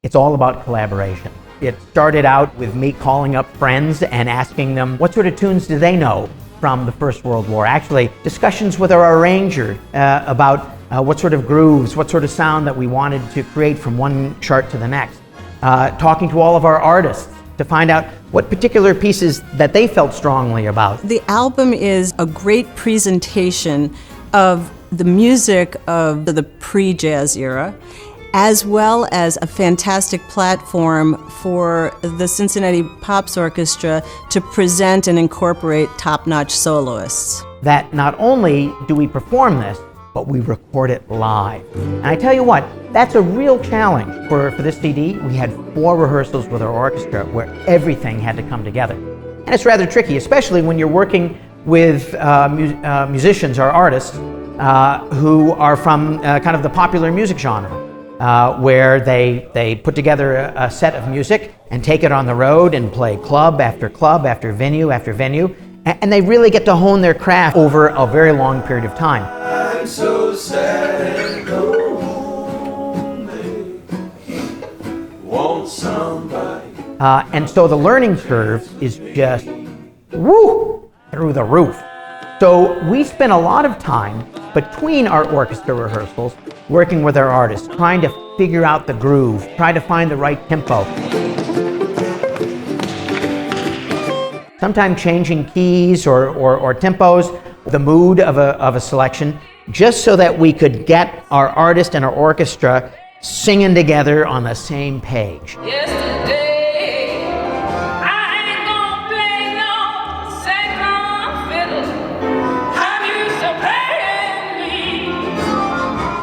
It's all about collaboration. It started out with me calling up friends and asking them what sort of tunes do they know from the First World War. Actually, discussions with our arranger about what sort of grooves, what sort of sound that we wanted to create from one chart to the next. Talking to all of our artists to find out what particular pieces that they felt strongly about. The album is a great presentation of the music of the pre-jazz era, as well as a fantastic platform for the Cincinnati Pops Orchestra to present and incorporate top-notch soloists. That not only do we perform this, but we record it live. And I tell you what, that's a real challenge for this CD. We had 4 rehearsals with our orchestra where everything had to come together. And it's rather tricky, especially when you're working with musicians or artists who are from kind of the popular music genre. Where they put together a set of music and take it on the road and play club after venue after venue, and they really get to hone their craft over a very long period of time. I'm so sad and lonely. Want somebody. And so the learning curve is just through the roof. So we spent a lot of time between our orchestra rehearsals working with our artists, trying to figure out the groove, trying to find the right tempo. Sometimes changing keys or tempos, the mood of a selection, just so that we could get our artist and our orchestra singing together on the same page.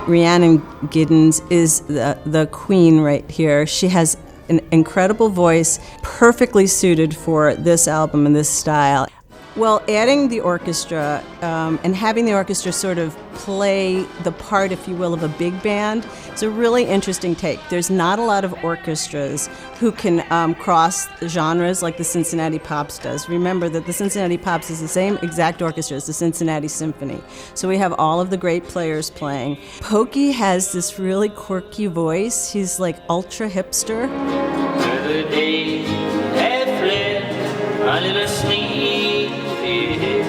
Rhiannon Giddens is the queen right here. She has an incredible voice, perfectly suited for this album and this style. Well, adding the orchestra and having the orchestra sort of play the part, if you will, of a big band, it's a really interesting take. There's not a lot of orchestras who can cross the genres like the Cincinnati Pops does. Remember that the Cincinnati Pops is the same exact orchestra as the Cincinnati Symphony. So we have all of the great players playing. Pokey has this really quirky voice. He's like ultra hipster. The days have fled, my little sleepy head.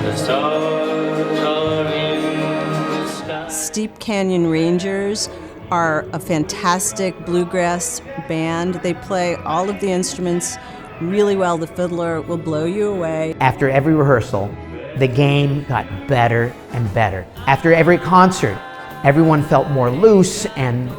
The stars are in the sky. Steep Canyon Rangers are a fantastic bluegrass band. They play all of the instruments really well. The fiddler will blow you away. After every rehearsal, the game got better and better. After every concert, everyone felt more loose and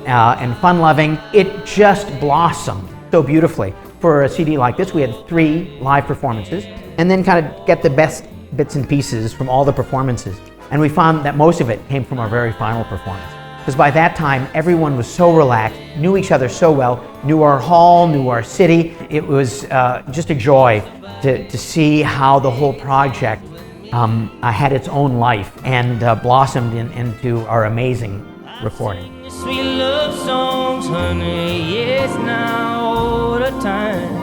fun-loving. It just blossomed so beautifully. For a CD like this, we had 3 live performances, and then kind of get the best bits and pieces from all the performances. And we found that most of it came from our very final performance. Because by that time, everyone was so relaxed, knew each other so well, knew our hall, knew our city. It was just a joy to see how the whole project had its own life and blossomed into our amazing recording. Sweet love songs, honey, yes, now all the time.